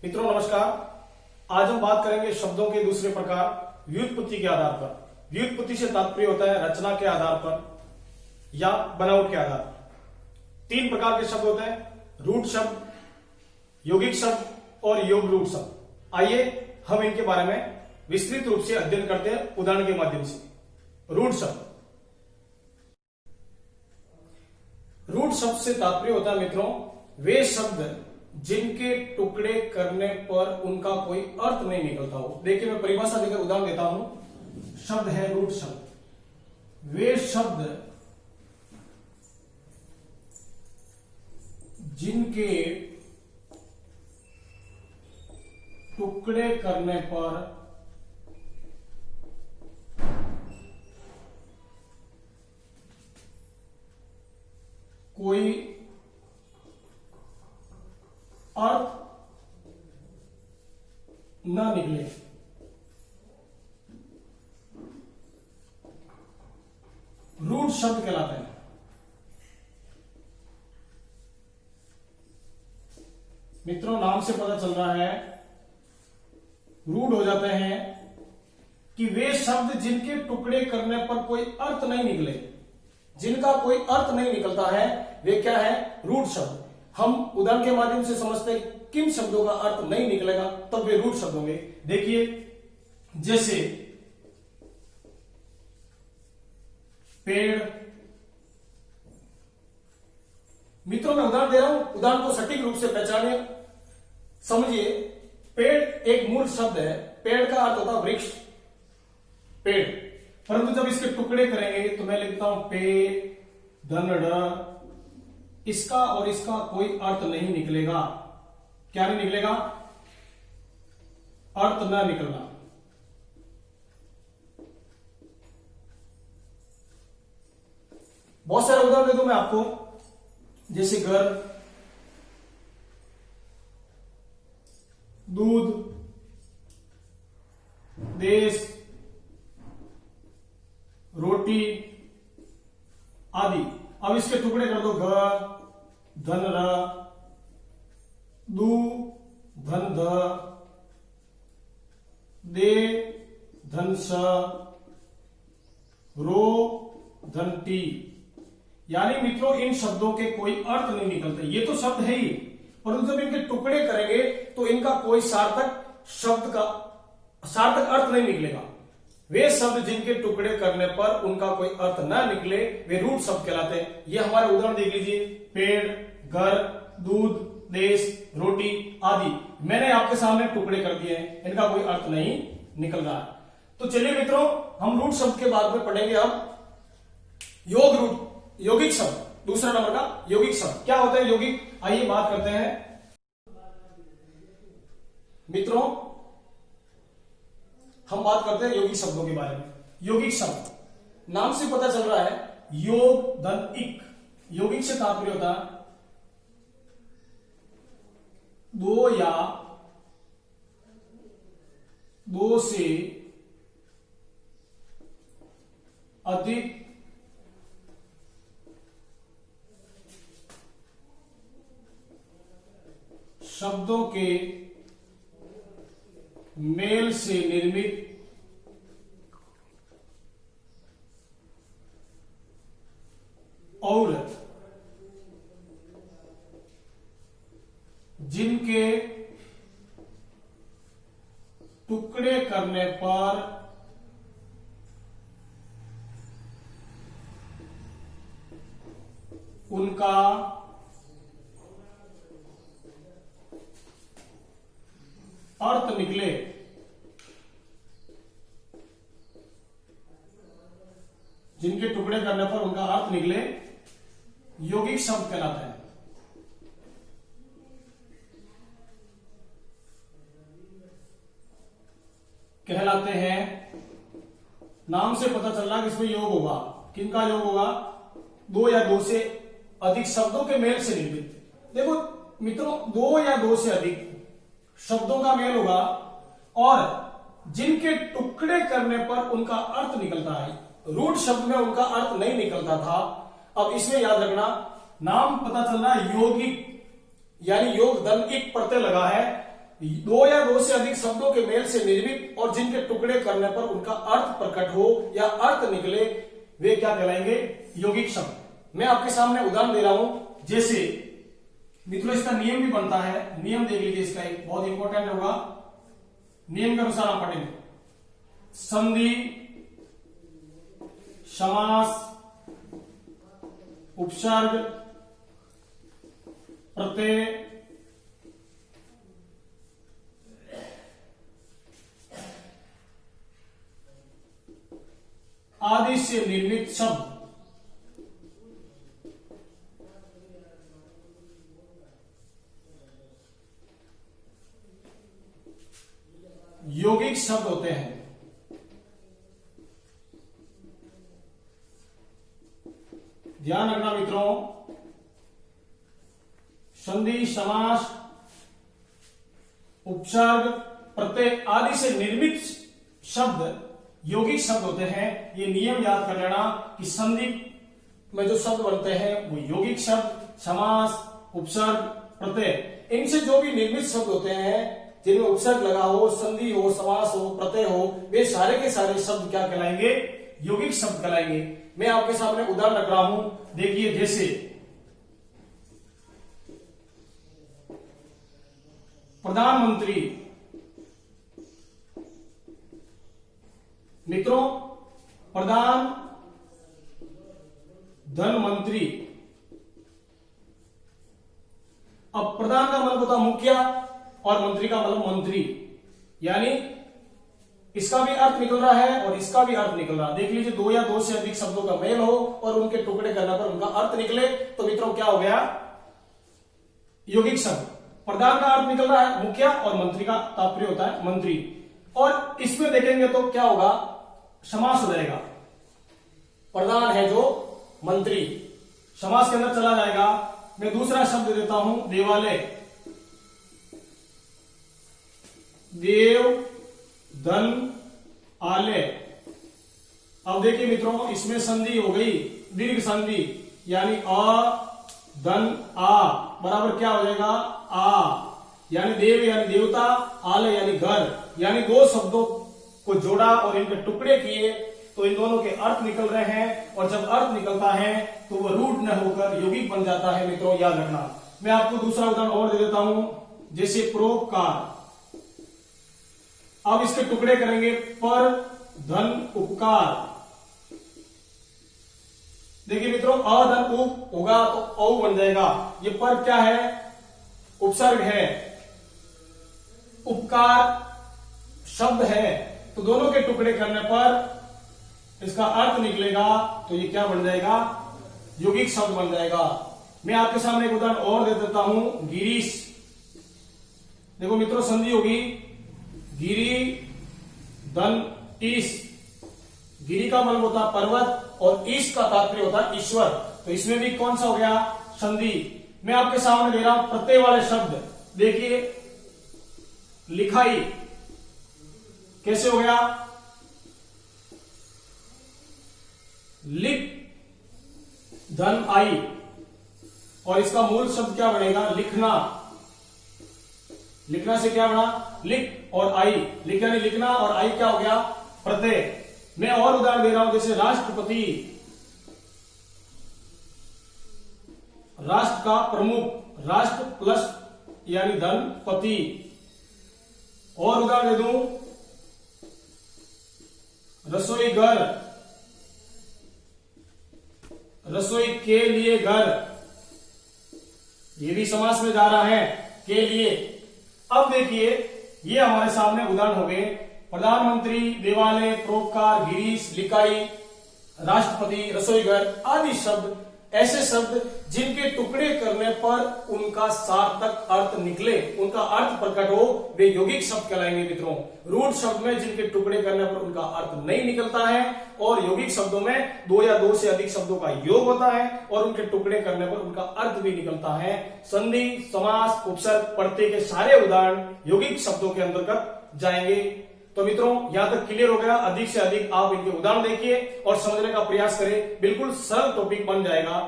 मित्रों नमस्कार। आज हम बात करेंगे शब्दों के दूसरे प्रकार व्युत्पत्ति के आधार पर। व्युत्पत्ति से तात्पर्य होता है रचना के आधार पर या बनावट के आधार पर। तीन प्रकार के शब्द होते हैं, रूट शब्द, यौगिक शब्द और योग रूट शब्द। आइए हम इनके बारे में विस्तृत रूप से अध्ययन करते हैं उदाहरण के माध्यम से। रूट शब्द। रूट शब्द से तात्पर्य होता है मित्रों वे शब्द जिनके टुकड़े करने पर उनका कोई अर्थ नहीं निकलता हो। देखिए मैं परिभाषा देकर उदाहरण देता हूं। शब्द है रूट शब्द, वे शब्द जिनके टुकड़े करने पर कोई अर्थ न निकले, रूट शब्द कहलाते हैं। मित्रों नाम से पता चल रहा है रूट हो जाते हैं कि वे शब्द जिनके टुकड़े करने पर कोई अर्थ नहीं निकले, जिनका कोई अर्थ नहीं निकलता है, वे क्या है? रूट शब्द। हम उदाहरण के माध्यम से समझते हैं किन शब्दों का अर्थ नहीं निकलेगा तब वे रूट शब्द होंगे। देखिए जैसे पेड़। मित्रों मैं उदाहरण दे रहा हूं, उदाहरण को सटीक रूप से पहचाने, समझिए। पेड़ एक मूल शब्द है, पेड़ का अर्थ होता है वृक्ष, पेड़। परंतु जब इसके टुकड़े करेंगे तो मैं लिखता हूं पे धन, इसका और इसका कोई अर्थ नहीं निकलेगा। क्या नहीं निकलेगा? अर्थ न निकलना। बहुत सारे उदाहरण दे दूं मैं आपको, जैसे घर, दूध, देश, रोटी आदि। अब इसके टुकड़े कर दो, घ धन र, दू धन ध, दे धन स, रो धन टी। यानी मित्रों इन शब्दों के कोई अर्थ नहीं निकलते। ये तो शब्द है ही, परंतु जब इनके टुकड़े करेंगे तो इनका कोई सार्थक शब्द का सार्थक अर्थ नहीं निकलेगा। वे शब्द जिनके टुकड़े करने पर उनका कोई अर्थ न निकले वे रूट शब्द कहलाते हैं। ये हमारे उदाहरण देख लीजिए, पेड़, घर, दूध, देश, रोटी आदि। मैंने आपके सामने टुकड़े कर दिए हैं, इनका कोई अर्थ नहीं निकल रहा है। तो चलिए मित्रों हम रूट शब्द के बाद में पढ़ेंगे अब योग रूट, यौगिक शब्द। दूसरा नंबर का यौगिक शब्द। क्या होता है यौगिक? आइए बात करते हैं मित्रों। हम बात करते हैं यौगिक शब्दों के बारे में। यौगिक शब्द नाम से पता चल रहा है योग धन इक। यौगिक से तात्पर्य होता है दो या दो से अधिक शब्दों के मेल से निर्मित और जिनके टुकड़े करने पर उनका अर्थ निकले, जिनके टुकड़े करने पर उनका अर्थ निकले, यौगिक शब्द कहलाते हैं। कहलाते हैं नाम से पता चल रहा है कि इसमें योग होगा। किनका योग होगा? दो या दो से अधिक शब्दों के मेल से निर्मित। देखो मित्रों दो या दो से अधिक शब्दों का मेल होगा और जिनके टुकड़े करने पर उनका अर्थ निकलता है। रूट शब्द में उनका अर्थ नहीं निकलता था। अब इसमें याद रखना, नाम पता चल रहा है यौगिक, यानी योग धन एक प्रत्यय लगा है। दो या दो से अधिक शब्दों के मेल से निर्मित और जिनके टुकड़े करने पर उनका अर्थ प्रकट हो या अर्थ निकले, वे क्या कहलाएंगे? यौगिक शब्द। मैं आपके सामने उदाहरण दे रहा हूं, जैसे मित्रों इसका नियम भी बनता है, नियम देख लीजिए, इसका एक बहुत इंपॉर्टेंट होगा, नियम के अनुसार आप पढ़ेंगे। संधि, समास, उपसर्ग, प्रत्यय, आदि से निर्मित शब्द यौगिक शब्द होते हैं। ध्यान रखना मित्रों, संधि, समास, उपसर्ग, प्रत्यय आदि से निर्मित शब्द यौगिक शब्द होते हैं। ये नियम याद कर लेना कि संधि में जो शब्द बनते हैं वो यौगिक शब्द, समास, उपसर्ग, प्रत्यय, इनसे जो भी निर्मित शब्द होते हैं जिनमें उपसर्ग लगा हो, संधि हो, समास हो, प्रत्यय हो, वे सारे के सारे शब्द क्या कहलाएंगे? यौगिक शब्द कहलाएंगे। मैं आपके सामने उदाहरण रख रहा हूं, देखिए, जैसे प्रधानमंत्री। मित्रों, प्रधान, धन मंत्री। अब प्रधान का मतलब होता मुखिया और मंत्री का मतलब मंत्री, यानी इसका भी अर्थ निकल रहा है और इसका भी अर्थ निकल रहा है। देख लीजिए, दो या दो से अधिक शब्दों का मेल हो और उनके टुकड़े करने पर उनका अर्थ निकले, तो मित्रों क्या हो गया? यौगिक शब्द। प्रधान का अर्थ निकल रहा है मुखिया और मंत्री का तात्पर्य होता है मंत्री। और इसमें देखेंगे तो क्या होगा? समास हो जाएगा। प्रधान है जो मंत्री, समास के अंदर चला जाएगा। मैं दूसरा शब्द देता हूं, देवालय। देव, धन, आलय। अब देखिए मित्रों, इसमें संधि हो गई, दीर्घ संधि, यानी अ, धन, आ बराबर क्या हो जाएगा? आ, यानी देव यानी देवता, आलय यानी घर, यानी दो शब्दों को जोड़ा और इनके टुकड़े किए तो इन दोनों के अर्थ निकल रहे हैं, और जब अर्थ निकलता है तो वह रूढ़ न होकर यौगिक बन जाता है। मित्रों याद रखना। मैं आपको दूसरा उदाहरण और दे देता हूं, जैसे परोपकार। अब इसके टुकड़े करेंगे, पर, धन, उपकार। देखिए मित्रों, अधन उप होगा तो औ बन जाएगा। ये पर क्या है? उपसर्ग है। उपकार शब्द है, तो दोनों के टुकड़े करने पर इसका अर्थ निकलेगा, तो ये क्या बन जाएगा? यौगिक शब्द बन जाएगा। मैं आपके सामने एक उदाहरण और दे देता हूं, गिरीश। देखो मित्रों, संधि होगी गिरी, धन, ईश। गिरी का मतलब होता पर्वत और ईश का तात्पर्य होता ईश्वर, तो इसमें भी कौन सा हो गया? संधि। मैं आपके सामने दे रहा हूं प्रत्यय वाले शब्द। देखिए, लिखाई कैसे हो गया? लिख, धन, आई, और इसका मूल शब्द क्या बनेगा? लिखना। लिखना से क्या बना? लिख और आई। लिख यानी लिखना और आई क्या हो गया? प्रत्यय। मैं और उदाहरण दे रहा हूं, जैसे राष्ट्रपति। राष्ट्र का प्रमुख, राष्ट्र प्लस यानी धन, पति। और उदाहरण दे दूं, रसोई घर, रसोई के लिए घर, ये भी समास में जा रहा है, के लिए। अब देखिए, ये हमारे सामने उदाहरण हो गए, प्रधानमंत्री, देवालय, परोपकार, गिरीश, लिखाई, राष्ट्रपति, रसोई घर आदि शब्द ऐसे शब्द जिनके टुकड़े करने पर उनका सार्थक अर्थ निकले, उनका अर्थ प्रकट हो, वे यौगिक शब्द कहलाएंगे। मित्रों, रूढ़ शब्द में जिनके टुकड़े करने पर उनका अर्थ नहीं निकलता है, और यौगिक शब्दों में दो या दो से अधिक शब्दों का योग होता है और उनके टुकड़े करने पर उनका अर्थ भी निकलता है। संधि, समास, उपसर्ग, प्रत्यय के सारे उदाहरण यौगिक शब्दों के अंतर्गत जाएंगे। तो मित्रों, यहां तक क्लियर हो गया। अधिक से अधिक आप इनके उदाहरण देखिए और समझने का प्रयास करें, बिल्कुल सरल टॉपिक बन जाएगा।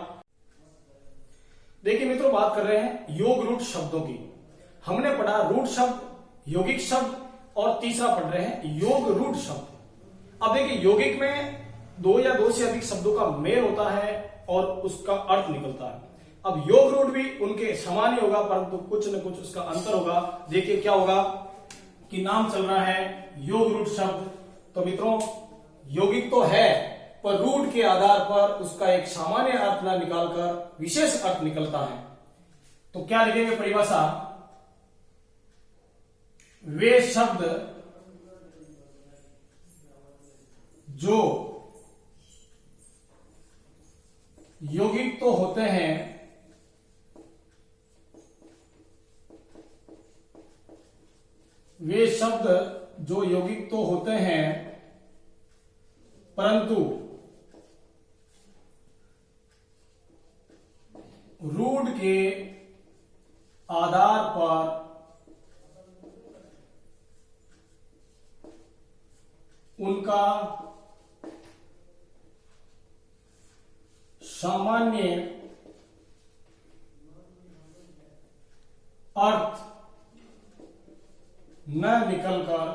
देखिए मित्रों, बात कर रहे हैं योग रूढ़ शब्दों की। हमने पढ़ा रूढ़ शब्द यौगिक शब्द और तीसरा पढ़ रहे हैं योग रूढ़ शब्द। अब देखिए यौगिक में दो या दो से अधिक शब्दों का मेल होता है और उसका अर्थ निकलता है। अब योग रूढ़ भी उनके समान ही होगा, परंतु कुछ न कुछ उसका अंतर होगा। देखिए क्या होगा कि नाम चल रहा है योग रूढ़ शब्द, तो मित्रों यौगिक तो है पर रूढ़ के आधार पर उसका एक सामान्य अर्थ न निकालकर विशेष अर्थ निकलता है। तो क्या लिखेंगे परिभाषा, वे शब्द जो यौगिक तो होते हैं वे शब्द जो यौगिक तो होते हैं परंतु रूढ़ के आधार पर उनका सामान्य अर्थ न निकलकर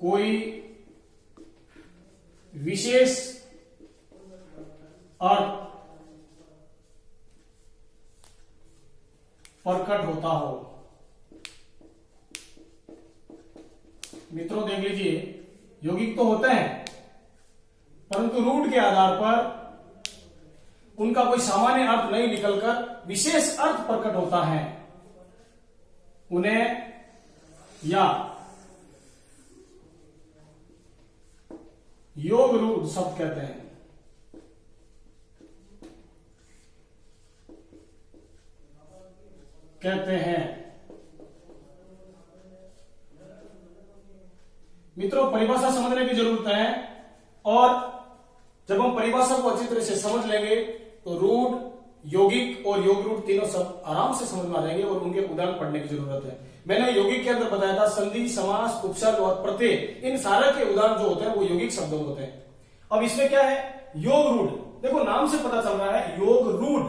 कोई विशेष अर्थ प्रकट होता हो। मित्रों देख लीजिए, यौगिक तो होते हैं परंतु रूढ़ के आधार पर उनका कोई सामान्य अर्थ नहीं निकलकर विशेष अर्थ प्रकट होता है। उन्हें या योग रूढ़ शब्द कहते हैं। मित्रों परिभाषा समझने की जरूरत है, और जब हम परिभाषा को अच्छी तरह से समझ लेंगे तो रूढ़, यौगिक और योग रूढ़ तीनों सब आराम से समझ में आ जाएंगे और उनके उदाहरण पढ़ने की जरूरत है। मैंने यौगिक के अंदर बताया था संधि, समास, उपसर्ग और प्रत्यय, इन सारे के उदाहरण जो होते हैं वो यौगिक शब्द होते हैं। अब इसमें क्या है, योग रूढ़। देखो नाम से पता चल रहा है योग रूढ़,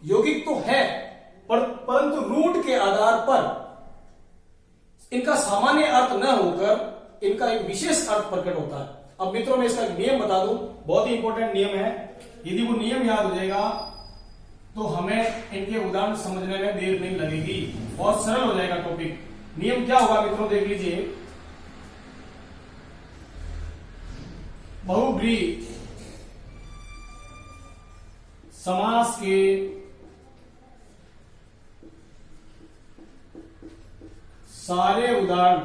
यौगिक तो है परंतु रूढ़ के आधार पर इनका सामान्य अर्थ न होकर इनका एक विशेष अर्थ प्रकट होता है। अब मित्रों मैं इसका नियम बता दूं, बहुत ही इंपॉर्टेंट नियम है। यदि वो नियम याद हो जाएगा तो हमें इनके उदाहरण समझने में देर नहीं लगेगी, बहुत सरल हो जाएगा टॉपिक। नियम क्या होगा मित्रों देख लीजिए, बहुब्रीहि समास के सारे उदाहरण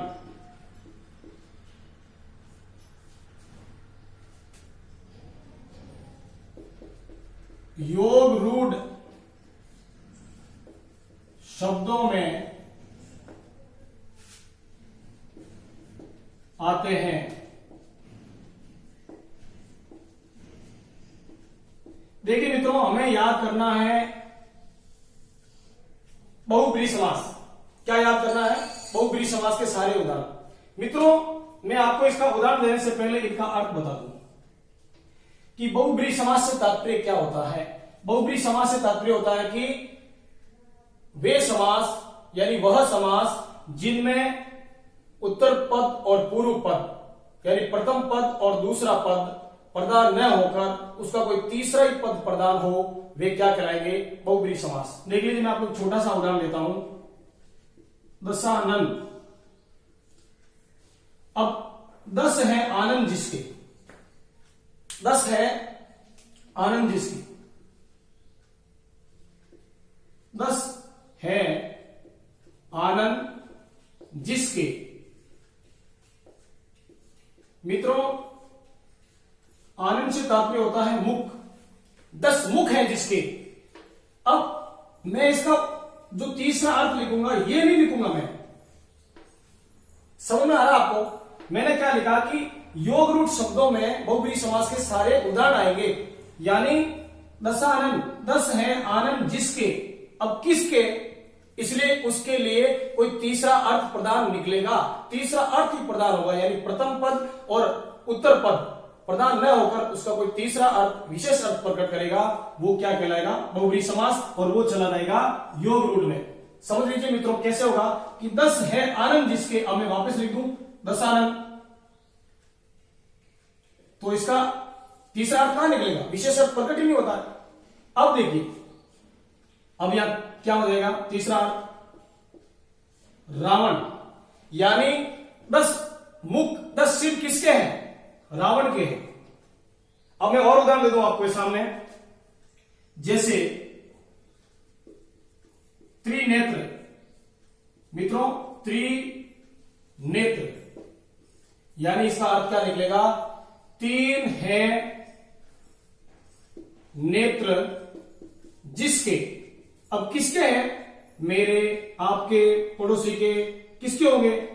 योग रूढ़ शब्दों में आते हैं। देखिए मित्रों हमें याद करना है बहुब्रीहि समास। क्या याद करना है, बहुब्रीहि समास के सारे उदाहरण। मित्रों मैं आपको इसका उदाहरण देने से पहले इनका अर्थ बता दूं कि बहुब्रीहि समास से तात्पर्य क्या होता है। बहुब्रीहि समास से तात्पर्य होता है कि वे समास यानी वह समास जिनमें उत्तर पद और पूर्व पद यानी प्रथम पद और दूसरा पद प्रदान न होकर उसका कोई तीसरा ही पद प्रदान हो, वे क्या कहलाएंगे, बहुब्रीहि समास। देख लीजिए मैं आपको छोटा सा उदाहरण देता हूं, दशानन। अब 10 है आनंद जिसके, 10 है आनंद जिसकी, 10 है आनंद जिसके। मित्रों आनंद से तात्पर्य होता है मुख, 10 मुख है जिसके। अब मैं इसका जो तीसरा अर्थ लिखूंगा ये नहीं लिखूंगा मैं, समझ में आ रहा आपको। मैंने क्या लिखा कि योग रूढ़ शब्दों में बहुब्रीहि समास के सारे उदाहरण आएंगे, यानी दशानन, 10 है आनंद जिसके। अब किसके, इसलिए उसके लिए कोई तीसरा अर्थ प्रदान निकलेगा, तीसरा अर्थ ही प्रदान होगा, यानी प्रथम पद और उत्तर पद प्रधान न होकर उसका कोई तीसरा अर्थ, विशेष अर्थ प्रकट करेगा, वो क्या कहलाएगा? बहुब्रीहि समास, और वो चला जाएगा योग रूढ़ में। समझ लीजिए मित्रों कैसे होगा कि 10 है आनंद जिसके, अब मैं वापस लिख दूं 10 आनंद, तो इसका तीसरा अर्थ कहां निकलेगा? विशेष अर्थ प्रकट ही नहीं होता है। अब देखिए, अब यहां क्या हो जाएगा? तीसरा अर्थ रावण, यानी 10 मुख 10 सिर किसके हैं? रावण के हैं। अब मैं और उदाहरण दे दूं आपको सामने, जैसे त्रिनेत्र, मित्रों त्रिनेत्र, यानी इसका अर्थ क्या निकलेगा? 3 है नेत्र जिसके, अब किसके हैं? मेरे, आपके, पड़ोसी के, किसके होंगे?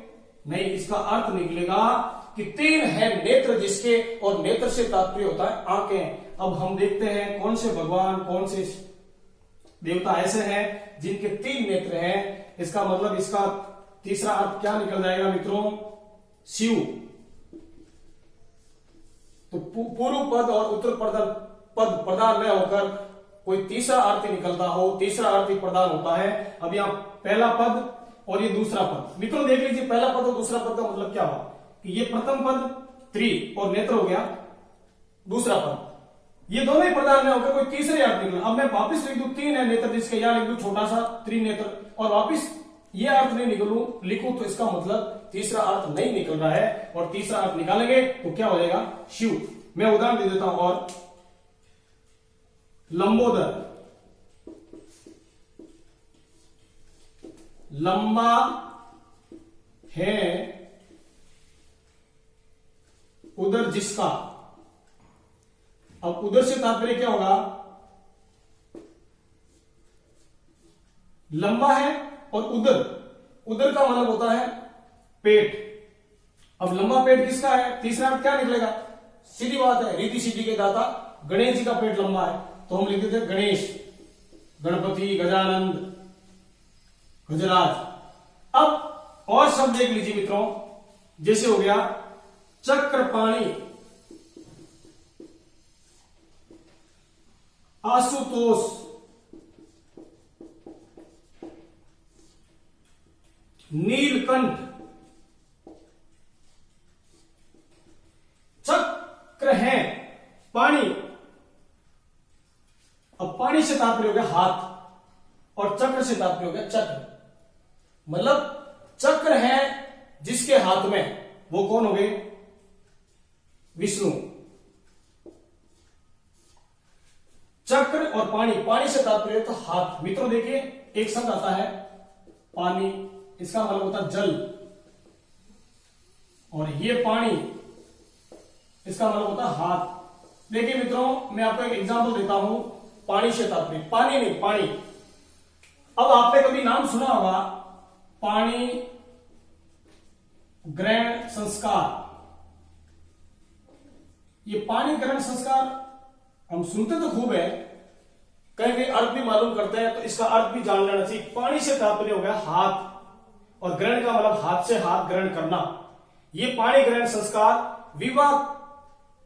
नहीं, इसका अर्थ निकलेगा कि 3 है नेत्र जिसके, और नेत्र से तात्पर्य होता है आंखें। अब हम देखते हैं कौन से भगवान, कौन से देवता ऐसे हैं जिनके 3 नेत्र हैं। इसका मतलब इसका तीसरा अर्थ क्या निकल जाएगा मित्रों? शिव। तो पूर्व पद और उत्तर पद प्रधान न होकर कोई तीसरा अर्थ निकलता हो, तीसरा अर्थ ही प्रधान होता है। अब यहां पहला पद और ये दूसरा पद, मित्रों देख लीजिए, पहला पद और दूसरा पद का मतलब क्या हुआ कि ये प्रथम पद त्रि और नेत्र हो गया, दूसरा पद ये दोनों ही प्रधान में होकर कोई तीसरे अर्थ निकला। अब मैं वापिस लिख दूं 3 है नेत्र जिसके, यहां लिख दूं छोटा सा त्रिनेत्र, और वापिस ये अर्थ नहीं लिखूं तो इसका मतलब तीसरा अर्थ नहीं निकल रहा है, और तीसरा अर्थ निकालेंगे तो क्या हो जाएगा? शिव। मैं उदाहरण दे देता हूं, और लंबोदर, लंबा है उदर जिसका, अब उदर से तात्पर्य क्या होगा? लंबा है और उदर, उदर का मतलब होता है पेट। अब लंबा पेट किसका है? तीसरा अर्थ क्या निकलेगा? सीधी बात है, रिद्धि सिद्धि के दाता गणेश जी का पेट लंबा है, तो हम लिख देते गणेश, गणपति, गजानंद, गजराज। अब और शब्द देख लीजिए मित्रों, जैसे हो गया चक्रपाणी, आशुतोष, नीलकंठ, चक्र है पानी। अब पानी से तात्पर्य हो गया हाथ, और चक्र से तात्पर्य हो गया चक्र, मतलब चक्र है जिसके हाथ में, वो कौन हो गए? विष्णु। चक्र और पानी, पानी से तात्पर्य तो हाथ। मित्रों देखिए, एक शब्द आता है पानी, इसका मतलब होता है जल, और ये पानी इसका मतलब होता है हाथ। देखिए मित्रों, मैं आपको एक एग्जांपल देता हूं, पानी से तात्पर्य, पानी नहीं पानी। अब आपने कभी नाम सुना होगा पाणी ग्रहण संस्कार। ये पानी ग्रहण संस्कार हम सुनते तो खूब है, कहीं कहीं अर्थ भी मालूम करते हैं, तो इसका अर्थ भी जान लेना चाहिए। पानी से तात्पर्य हो गया हाथ, और ग्रहण का मतलब हाथ से हाथ ग्रहण करना। ये पानी ग्रहण संस्कार विवाह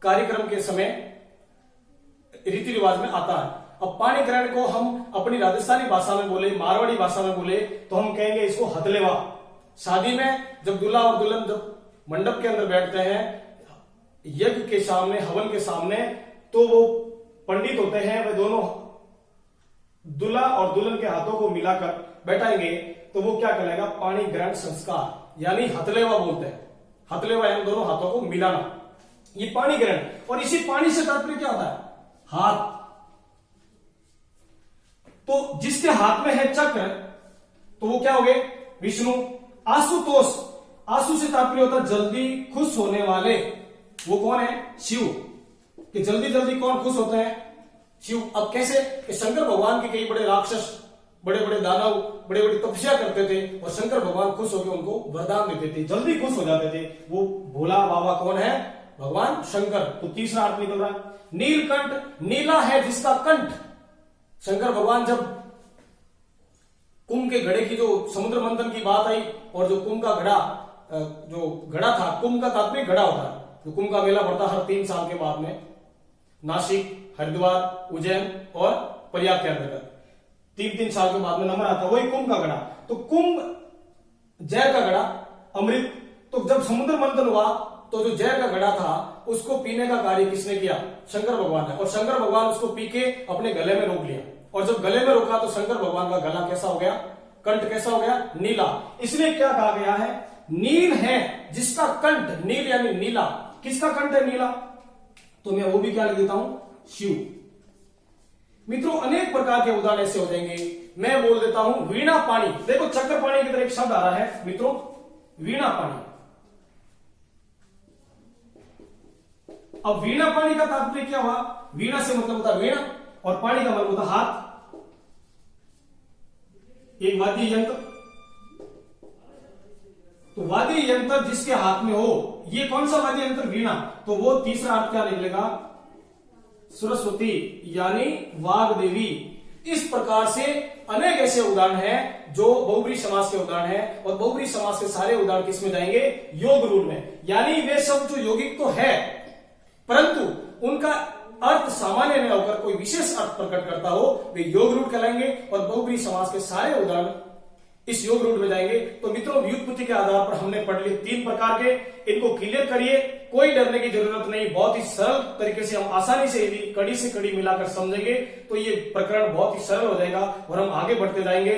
कार्यक्रम के समय रीति रिवाज में आता है। अब पानी ग्रहण को हम अपनी राजस्थानी भाषा में बोले, मारवाड़ी भाषा में बोले, तो हम कहेंगे इसको हथलेवा। शादी में जब दूल्हा और दुल्हन जब मंडप के अंदर बैठते हैं, यज्ञ के सामने, हवन के सामने, तो वो पंडित होते हैं, वे दोनों दूल्हा और दुल्हन के हाथों को मिलाकर बैठाएंगे, तो वो क्या कहलाएगा? पानी ग्रहण संस्कार, यानी हथलेवा बोलते हैं। हथलेवा यानी दोनों हाथों को मिलाना, ये पानी ग्रहण। और इसी पानी से तात्पर्य क्या होता है? हाथ। तो जिसके हाथ में है चक्र, तो वो क्या हो गए? विष्णु। आशुतोष, आशु से तात्पर्य होता है जल्दी खुश होने वाले, वो कौन है? शिव। कि जल्दी जल्दी कौन खुश होते हैं? शिव। अब कैसे? कि शंकर भगवान के कई बड़े राक्षस, बड़े बड़े दानव, बड़े बड़ी तपस्या करते थे, और शंकर भगवान खुश होकर उनको वरदान देते थे, जल्दी खुश हो जाते थे। वो भोला बाबा कौन है? भगवान शंकर। तो तीसरा अर्थ निकल रहा है नीलकंठ, नीला है जिसका कंठ। शंकर भगवान जब कुंभ के घड़े की जो समुद्र मंथन की बात आई, और जो कुंभ का घड़ा, जो घड़ा था, कुंभ का तात्पर्य घड़ा होता है, तो कुंभ का मेला पड़ता हर 3 साल के बाद में, नासिक, हरिद्वार, उज्जैन और प्रयाग के अंतर्गत 3-3 साल के बाद में नंबर आता है, वही कुंभ का घड़ा। तो कुंभ जय का घड़ा, अमृत। तो जब समुद्र मंथन हुआ तो जो जय का घड़ा था उसको पीने का कार्य किसने किया? शंकर भगवान ने। और शंकर भगवान उसको पी के अपने गले में रोक लिया, और जब गले में रोका तो शंकर भगवान का गला कैसा हो गया? कंठ कैसा हो गया? नीला। इसलिए क्या कहा गया है? नील है जिसका कंठ नील, यानी नीला। किसका कंठ है नीला? तो मैं वो भी क्या लिख देता हूं? शिव। मित्रों अनेक प्रकार के उदाहरण ऐसे हो जाएंगे। मैं बोल देता हूं वीणा पानी। देखो चक्र पानी की तरह एक शब्द आ रहा है मित्रों, वीणा पानी। अब वीणा पानी का तात्पर्य क्या हुआ? वीणा से मतलब होता वीणा और पानी का मतलब होता हाथ, एक वाद्य यंत्र। तो वाद्य यंत्र जिसके हाथ में हो, ये कौन सा वाद्य यंत्र? वीणा। तो वो तीसरा अर्थ क्या निकलेगा? सरस्वती, यानी वाग देवी। इस प्रकार से अनेक ऐसे उदाहरण हैं जो बहुब्री समास के उदाहरण हैं, और बहुब्री समास के सारे उदाहरण किसमें जाएंगे? योग रूल में। यानी वे सब जो यौगिक तो है, परंतु उनका अर्थ सामान्य न होकर कोई विशेष अर्थ प्रकट करता हो, वे योग रूढ़ कहलाएंगे। और बहुब्री समास के सारे उदाहरण इस योग रूढ़ में जाएंगे। तो मित्रों व्युत्पत्ति के आधार पर हमने पढ़ लिए 3 प्रकार के, इनको क्लियर करिए, कोई डरने की जरूरत नहीं। बहुत ही सरल तरीके से हम आसानी से यदि कड़ी से कड़ी मिलाकर समझेंगे तो ये प्रकरण बहुत ही सरल हो जाएगा और हम आगे बढ़ते जाएंगे।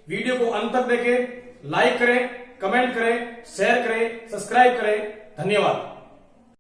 वीडियो को अंत तक देखें, लाइक करें, कमेंट करें, शेयर करें, सब्सक्राइब करें। धन्यवाद।